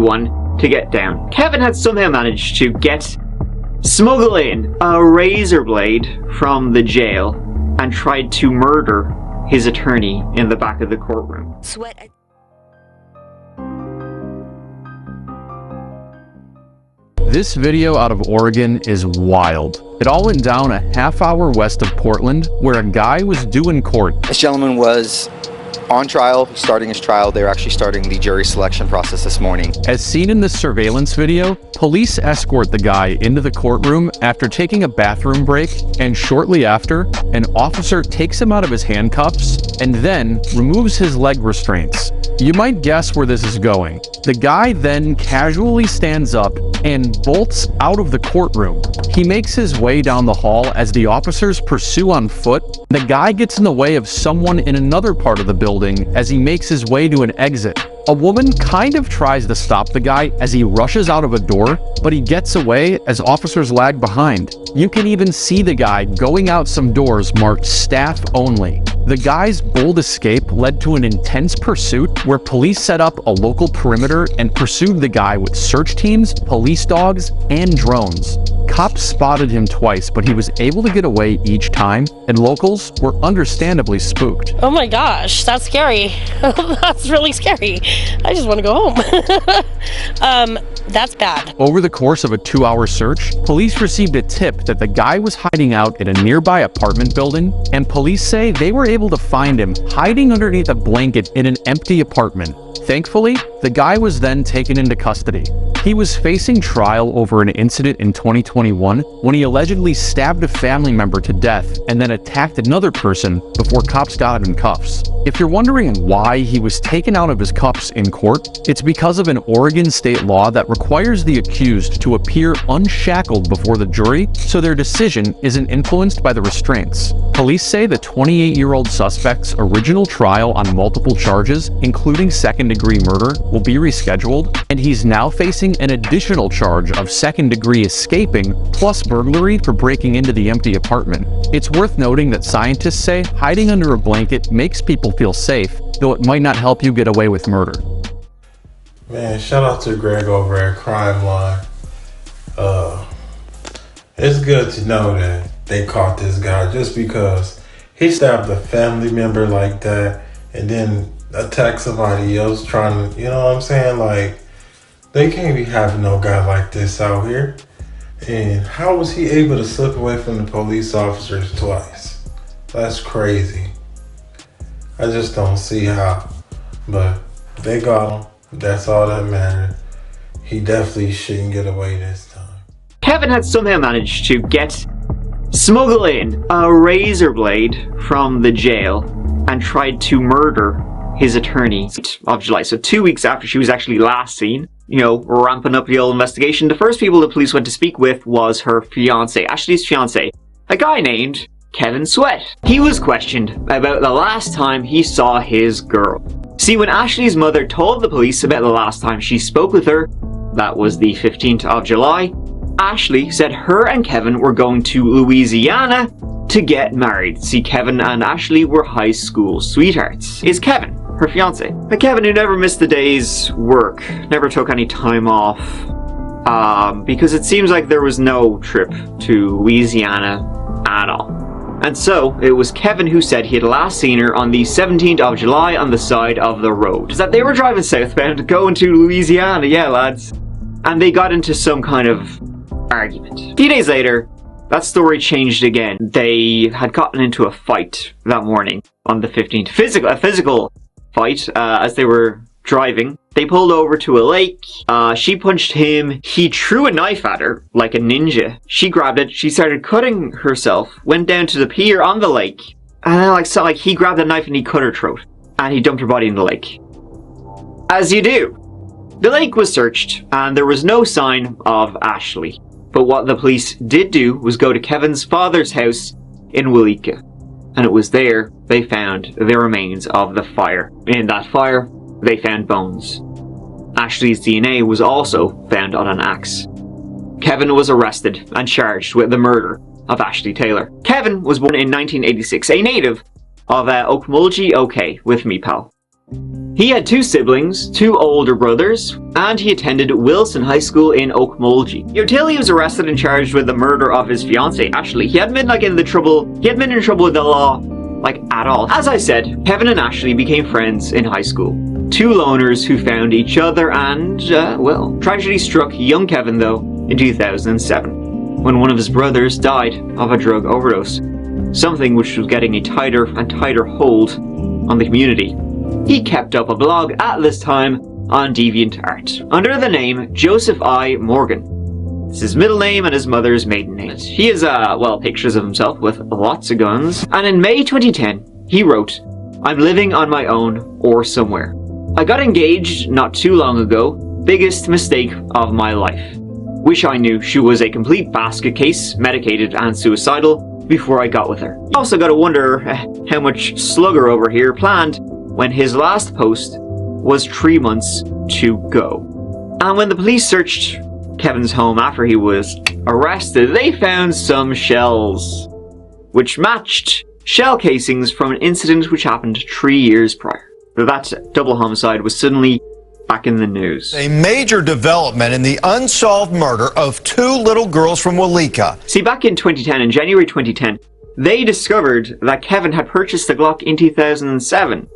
one to get down. Kevin had somehow managed to smuggle in a razor blade from the jail and tried to murder his attorney in the back of the courtroom. This video out of Oregon is wild. It all went down a half hour west of Portland, where a guy was due in court. This gentleman was on trial, starting his trial. They were actually starting the jury selection process this morning. As seen in this surveillance video, police escort the guy into the courtroom after taking a bathroom break, and shortly after, an officer takes him out of his handcuffs and then removes his leg restraints. You might guess where this is going. The guy then casually stands up and bolts out of the courtroom. He makes his way down the hall as the officers pursue on foot. The guy gets in the way of someone in another part of the building as he makes his way to an exit. A woman kind of tries to stop the guy as he rushes out of a door, but he gets away as officers lag behind. You can even see the guy going out some doors marked staff only. The guy's bold escape led to an intense pursuit where police set up a local perimeter and pursued the guy with search teams, police dogs, and drones. Cops spotted him twice, but he was able to get away each time, and locals were understandably spooked. Oh my gosh, that's scary. That's really scary. I just want to go home. That's bad. Over the course of a 2-hour search, police received a tip that the guy was hiding out in a nearby apartment building, and police say they were able to find him hiding underneath a blanket in an empty apartment. Thankfully, the guy was then taken into custody. He was facing trial over an incident in 2021 when he allegedly stabbed a family member to death and then attacked another person before cops got him in cuffs. If you're wondering why he was taken out of his cuffs in court, it's because of an Oregon state law that requires the accused to appear unshackled before the jury so their decision isn't influenced by the restraints. Police say the 28-year-old suspect's original trial on multiple charges, including second-degree murder, will be rescheduled, and he's now facing an additional charge of second-degree escaping plus burglary for breaking into the empty apartment. It's worth noting that scientists say hiding under a blanket makes people feel safe, though it might not help you get away with murder. Man, shout out to Greg over at Crime Line. It's good to know that they caught this guy just because he stabbed a family member like that and then attacked somebody else trying to, you know what I'm saying? Like, they can't be having no guy like this out here. And how was he able to slip away from the police officers twice? That's crazy. I just don't see how. But they got him. That's all that mattered. He definitely shouldn't get away this time. Kevin had somehow managed to smuggle in a razor blade from the jail and tried to murder his attorney of July. So 2 weeks after she was actually last seen, ramping up the old investigation, the first people the police went to speak with was her fiance, Ashley's fiance, a guy named Kevin Sweat. He was questioned about the last time he saw his girl. See, when Ashley's mother told the police about the last time she spoke with her, that was the 15th of July, Ashley said her and Kevin were going to Louisiana to get married. See, Kevin and Ashley were high school sweethearts. Is Kevin her fiance? A Kevin who never missed a day's work, never took any time off, because it seems like there was no trip to Louisiana at all. And so, it was Kevin who said he had last seen her on the 17th of July on the side of the road. Is that they were driving southbound, going to Louisiana, yeah lads. And they got into some kind of argument. A few days later, that story changed again. They had gotten into a fight that morning on the 15th. A physical fight as they were driving. They pulled over to a lake. She punched him. He threw a knife at her like a ninja. She grabbed it. She started cutting herself. Went down to the pier on the lake. And then he grabbed the knife and he cut her throat. And he dumped her body in the lake. As you do. The lake was searched and there was no sign of Ashley. But what the police did do was go to Kevin's father's house in Willika. And it was there they found the remains of the fire. In that fire, they found bones. Ashley's DNA was also found on an axe. Kevin was arrested and charged with the murder of Ashley Taylor. Kevin was born in 1986, a native of Okmulgee, OK, with me pal. He had 2 siblings, 2 older brothers, and he attended Wilson High School in Okmulgee. Till he was arrested and charged with the murder of his fiancée. Actually, he hadn't been in trouble with the law at all. As I said, Kevin and Ashley became friends in high school. 2 loners who found each other and, tragedy struck young Kevin though in 2007 when one of his brothers died of a drug overdose, something which was getting a tighter and tighter hold on the community. He kept up a blog at this time on DeviantArt under the name Joseph I. Morgan. It's his middle name and his mother's maiden name. He has, pictures of himself with lots of guns. And in May 2010, he wrote, "I'm living on my own or somewhere. I got engaged not too long ago. Biggest mistake of my life. Wish I knew she was a complete basket case, medicated and suicidal before I got with her." Also gotta wonder how much Slugger over here planned when his last post was 3 months to go. And when the police searched Kevin's home after he was arrested, they found some shells, which matched shell casings from an incident which happened 3 years prior. That double homicide was suddenly back in the news. A major development in the unsolved murder of 2 little girls from Walika. See, back in 2010, in January 2010, they discovered that Kevin had purchased the Glock in 2007,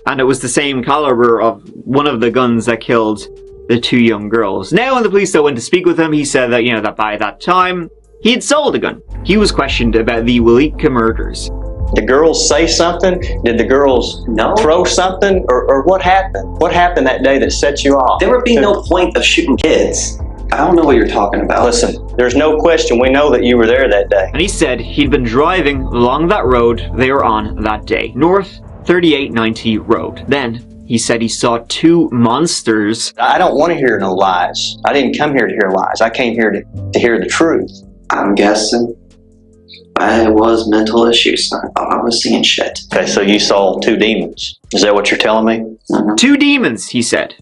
and it was the same caliber of one of the guns that killed the 2 young girls. Now, when the police went to speak with him, he said that, that by that time, he had sold a gun. He was questioned about the Walika murders. The girls say something? Did the girls throw something? Or what happened? What happened that day that set you off? There would be no point of shooting kids. I don't know what you're talking about. Listen, there's no question we know that you were there that day. And he said he'd been driving along that road they were on that day, North 3890 Road. Then, he said he saw 2 monsters. I don't want to hear no lies. I didn't come here to hear lies. I came here to hear the truth. I'm guessing it was mental issues. I thought I was seeing shit. Okay, so you saw 2 demons. Is that what you're telling me? Mm-hmm. 2 demons, he said,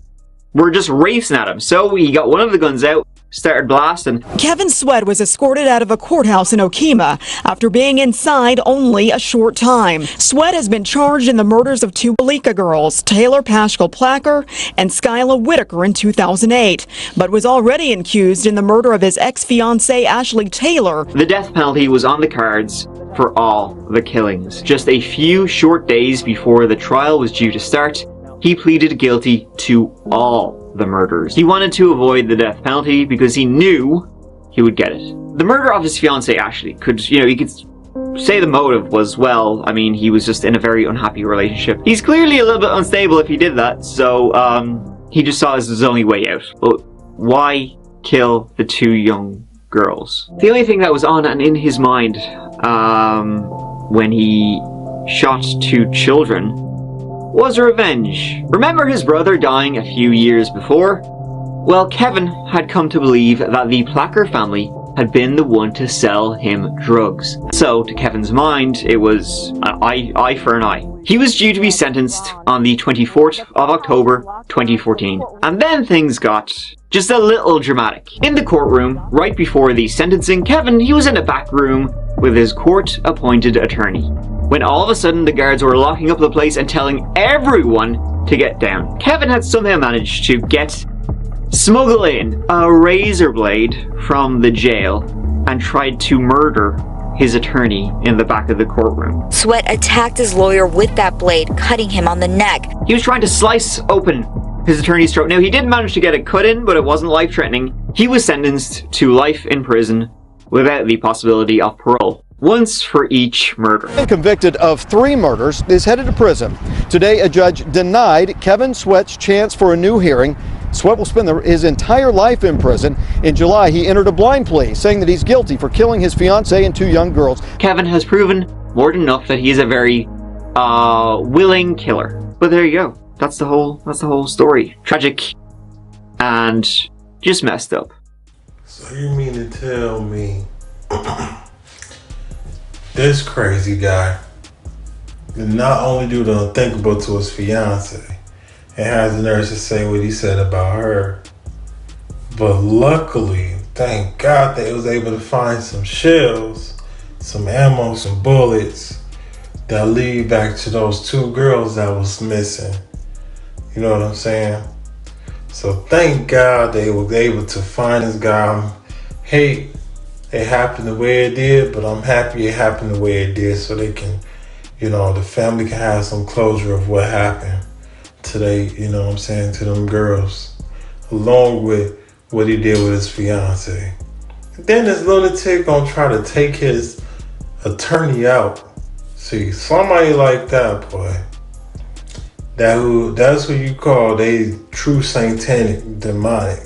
were just racing at him. So he got one of the guns out, started blasting. Kevin Sweat was escorted out of a courthouse in Okemah after being inside only a short time. Sweat has been charged in the murders of 2 Walika girls, Taylor Paschal Placker and Skyla Whitaker in 2008, but was already accused in the murder of his ex-fiancée Ashley Taylor. The death penalty was on the cards for all the killings. Just a few short days before the trial was due to start, he pleaded guilty to all the murders. He wanted to avoid the death penalty because he knew he would get it. The murder of his fiancée Ashley could, you could say the motive was, he was just in a very unhappy relationship. He's clearly a little bit unstable if he did that, so he just saw this as his only way out. But why kill the 2 young girls? The only thing that was on and in his mind when he shot 2 children was revenge. Remember his brother dying a few years before? Well, Kevin had come to believe that the Placker family had been the one to sell him drugs. So, to Kevin's mind, it was an eye for an eye. He was due to be sentenced on the 24th of October 2014. And then things got just a little dramatic. In the courtroom, right before the sentencing, Kevin, he was in a back room with his court-appointed attorney, when all of a sudden the guards were locking up the place and telling everyone to get down. Kevin had somehow managed to smuggle in a razor blade from the jail and tried to murder his attorney in the back of the courtroom. Sweat attacked his lawyer with that blade, cutting him on the neck. He was trying to slice open his attorney's throat. Now, he did manage to get it cut in, but it wasn't life-threatening. He was sentenced to life in prison without the possibility of parole, once for each murder. Convicted of 3 murders, is headed to prison. Today, a judge denied Kevin Sweat's chance for a new hearing. Sweat will spend his entire life in prison. In July, he entered a blind plea, saying that he's guilty for killing his fiancée and 2 young girls. Kevin has proven more than enough that he is a very willing killer. But there you go. That's the whole story. Tragic and just messed up. So you mean to tell me this crazy guy did not only do the unthinkable to his fiance and has the nerve to say what he said about her, but luckily, thank God, they was able to find some shells, some ammo, some bullets that lead back to those 2 girls that was missing. You know what I'm saying? So thank God they were able to find this guy. Hate it happened the way it did, but I'm happy it happened the way it did, so they can, the family can have some closure of what happened to to them girls, along with what he did with his fiance. Then this lunatic gonna try to take his attorney out. See, somebody like that, boy, that's who you call they true satanic demonic.